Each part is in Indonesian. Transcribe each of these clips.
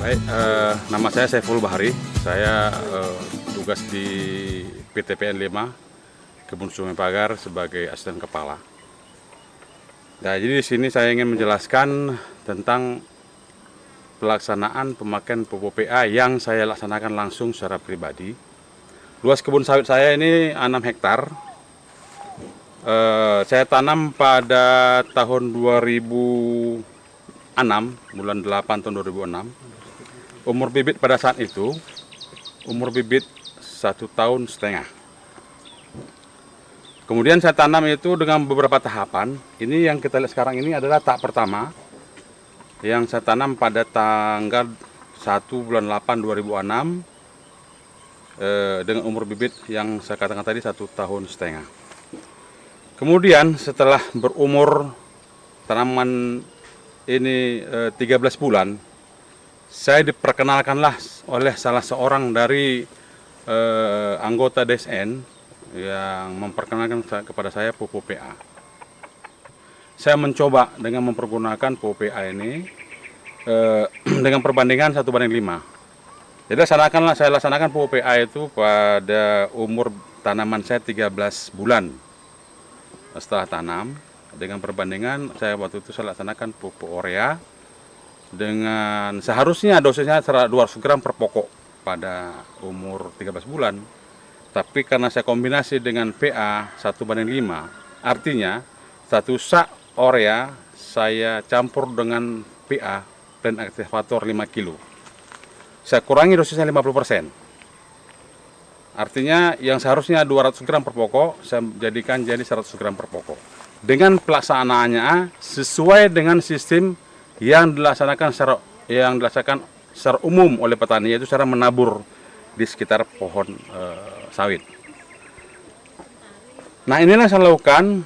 Baik, nama saya Saiful Bahari. Saya tugas di PTPN 5 Kebun Sungai Pagar sebagai asisten kepala. Nah, jadi di sini saya ingin menjelaskan tentang pelaksanaan pemakaian pupuk PA yang saya laksanakan langsung secara pribadi. Luas kebun sawit saya ini 6 hektar. Saya tanam pada tahun 2006, bulan 8 tahun 2006. Umur bibit pada saat itu, umur bibit 1,5 tahun. Kemudian saya tanam itu dengan beberapa tahapan. Ini yang kita lihat sekarang ini adalah tahap pertama, yang saya tanam pada tanggal 1 bulan 8 2006, dengan umur bibit yang saya katakan tadi 1,5 tahun. Kemudian setelah berumur tanaman ini 13 bulan, saya diperkenalkanlah oleh salah seorang dari anggota DSN yang memperkenalkan kepada saya pupuk PA. Saya mencoba dengan mempergunakan pupuk PA ini dengan perbandingan 1:5. Jadi saya laksanakan pupuk PA itu pada umur tanaman saya 13 bulan setelah tanam. Dengan perbandingan saya waktu itu saya laksanakan pupuk urea dengan seharusnya dosisnya 200 gram per pokok pada umur 13 bulan. Tapi karena saya kombinasi dengan PA 1:5, artinya 1 sak urea saya campur dengan PA dan aktivator 5 kilo. Saya kurangi dosisnya 50%. Artinya yang seharusnya 200 gram per pokok, saya jadikan jadi 100 gram per pokok. Dengan pelaksanaannya sesuai dengan sistem yang dilaksanakan secara umum oleh petani, yaitu cara menabur di sekitar pohon sawit. Nah, inilah yang saya lakukan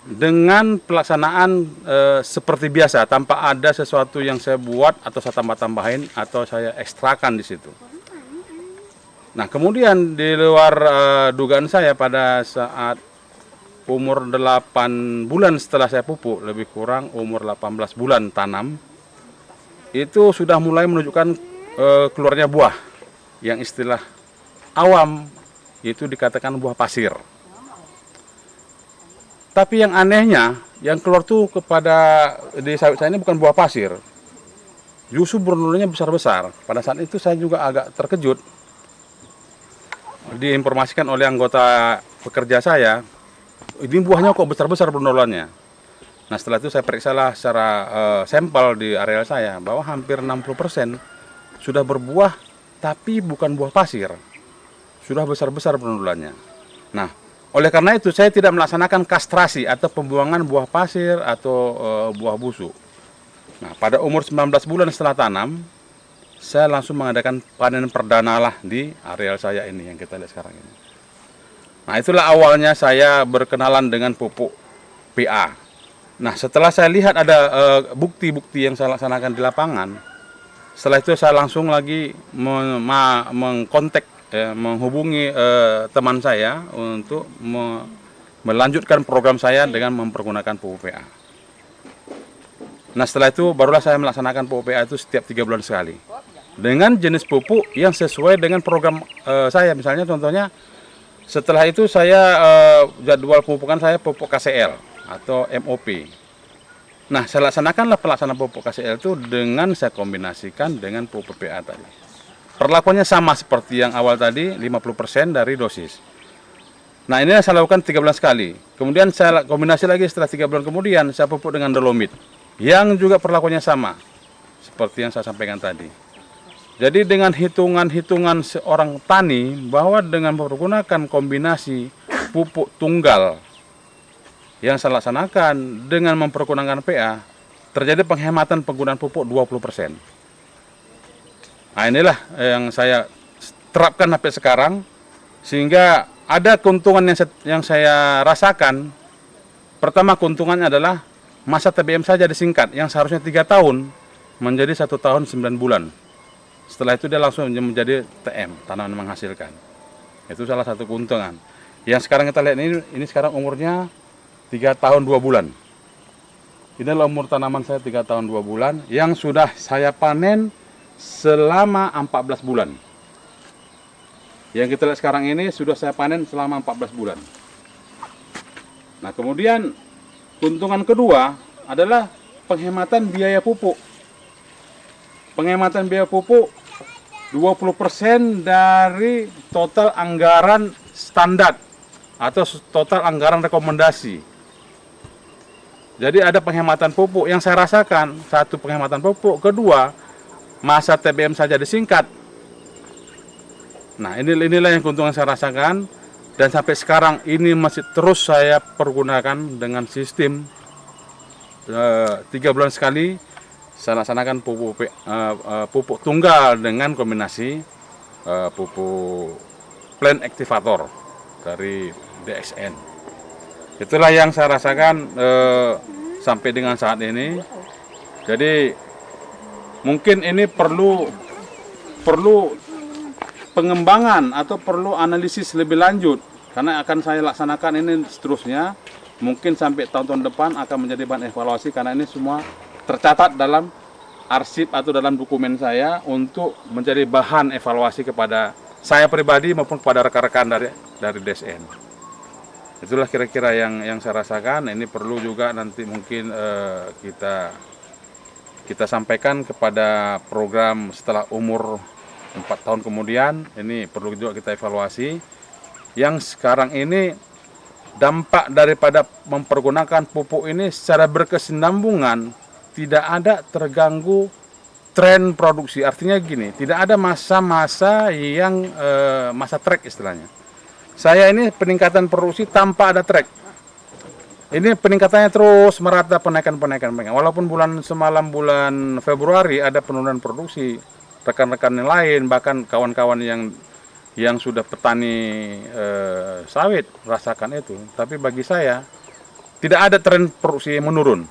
dengan pelaksanaan seperti biasa, tanpa ada sesuatu yang saya buat atau saya tambah-tambahin atau saya ekstrakan di situ. Nah, kemudian di luar dugaan saya pada saat umur 8 bulan setelah saya pupuk, lebih kurang umur 18 bulan tanam, itu sudah mulai menunjukkan keluarnya buah, yang istilah awam itu dikatakan buah pasir. Tapi yang anehnya, yang keluar tuh di sawit saya ini bukan buah pasir, justru burnulnya besar-besar. Pada saat itu saya juga agak terkejut, diinformasikan oleh anggota pekerja saya, ini buahnya kok besar-besar bernolannya. Nah, setelah itu saya periksalah secara sampel di areal saya bahwa hampir 60% sudah berbuah, tapi bukan buah pasir, sudah besar-besar bernolannya. Nah, oleh karena itu saya tidak melaksanakan kastrasi atau pembuangan buah pasir atau buah busuk. Nah, pada umur 19 bulan setelah tanam, saya langsung mengadakan panen perdana lah di areal saya ini yang kita lihat sekarang ini. Nah, itulah awalnya saya berkenalan dengan pupuk PA. Nah, setelah saya lihat ada bukti-bukti yang saya laksanakan di lapangan, setelah itu saya langsung lagi mengkontak, menghubungi teman saya untuk melanjutkan program saya dengan mempergunakan pupuk PA. Nah, setelah itu barulah saya melaksanakan pupuk PA itu setiap 3 bulan sekali. Dengan jenis pupuk yang sesuai dengan program saya, misalnya contohnya, setelah itu saya jadwal pemupukan saya pupuk KCL atau MOP. Nah, saya laksanakanlah pelaksanaan pupuk KCL itu dengan saya kombinasikan dengan pupuk PA tadi. Perlakuannya sama seperti yang awal tadi, 50% dari dosis. Nah, ini saya lakukan 3 bulan sekali. Kemudian saya kombinasi lagi setelah 3 bulan kemudian saya pupuk dengan dolomit, yang juga perlakuannya sama seperti yang saya sampaikan tadi. Jadi dengan hitungan-hitungan seorang tani bahwa dengan menggunakan kombinasi pupuk tunggal yang saya laksanakan dengan mempergunakan PA, terjadi penghematan penggunaan pupuk 20%. Nah, inilah yang saya terapkan sampai sekarang, sehingga ada keuntungan yang saya rasakan. Pertama, keuntungannya adalah masa TBM saja disingkat, yang seharusnya 3 tahun menjadi 1 tahun 9 bulan. Setelah itu dia langsung menjadi TM, tanaman menghasilkan. Itu salah satu keuntungan. Yang sekarang kita lihat ini sekarang umurnya 3 tahun 2 bulan. Inilah umur tanaman saya 3 tahun 2 bulan yang sudah saya panen selama 14 bulan. Yang kita lihat sekarang ini sudah saya panen selama 14 bulan. Nah, kemudian keuntungan kedua adalah penghematan biaya pupuk. Penghematan biaya pupuk 20% dari total anggaran standar atau total anggaran rekomendasi. Jadi ada penghematan pupuk yang saya rasakan. Satu, penghematan pupuk. Kedua, masa TBM saja disingkat. Nah, inilah yang keuntungan saya rasakan, dan sampai sekarang ini masih terus saya pergunakan dengan sistem 3 bulan sekali saya laksanakan pupuk tunggal dengan kombinasi pupuk plant activator dari DXN. Itulah yang saya rasakan sampai dengan saat ini. Jadi mungkin ini perlu pengembangan atau perlu analisis lebih lanjut, karena akan saya laksanakan ini seterusnya, mungkin sampai tahun-tahun depan akan menjadi bahan evaluasi, karena ini semua tercatat dalam arsip atau dalam dokumen saya untuk menjadi bahan evaluasi kepada saya pribadi maupun kepada rekan-rekan dari DSN. Itulah kira-kira yang saya rasakan. Ini perlu juga nanti mungkin kita sampaikan kepada program setelah umur 4 tahun kemudian. Ini perlu juga kita evaluasi. Yang sekarang ini dampak daripada mempergunakan pupuk ini secara berkesinambungan, tidak ada terganggu tren produksi. Artinya gini, tidak ada masa-masa yang masa trek istilahnya. Saya ini peningkatan produksi tanpa ada trek. Ini peningkatannya terus merata, penaikan. Walaupun semalam bulan Februari ada penurunan produksi, rekan-rekan yang lain, bahkan kawan-kawan yang sudah petani sawit rasakan itu. Tapi bagi saya tidak ada tren produksi yang menurun.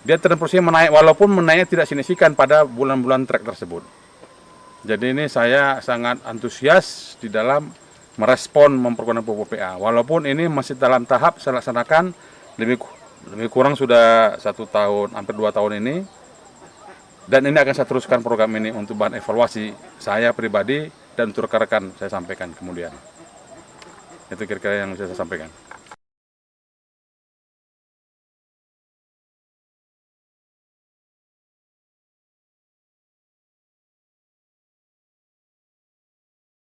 Dia tren produksi menaik, walaupun menaiknya tidak signifikan pada bulan-bulan trek tersebut. Jadi ini saya sangat antusias di dalam merespon mempergunakan pupuk PA. Walaupun ini masih dalam tahap saya laksanakan lebih kurang sudah 1 tahun, hampir 2 tahun ini. Dan ini akan saya teruskan program ini untuk bahan evaluasi saya pribadi dan untuk rekan-rekan saya sampaikan kemudian. Itu kira-kira yang bisa saya sampaikan.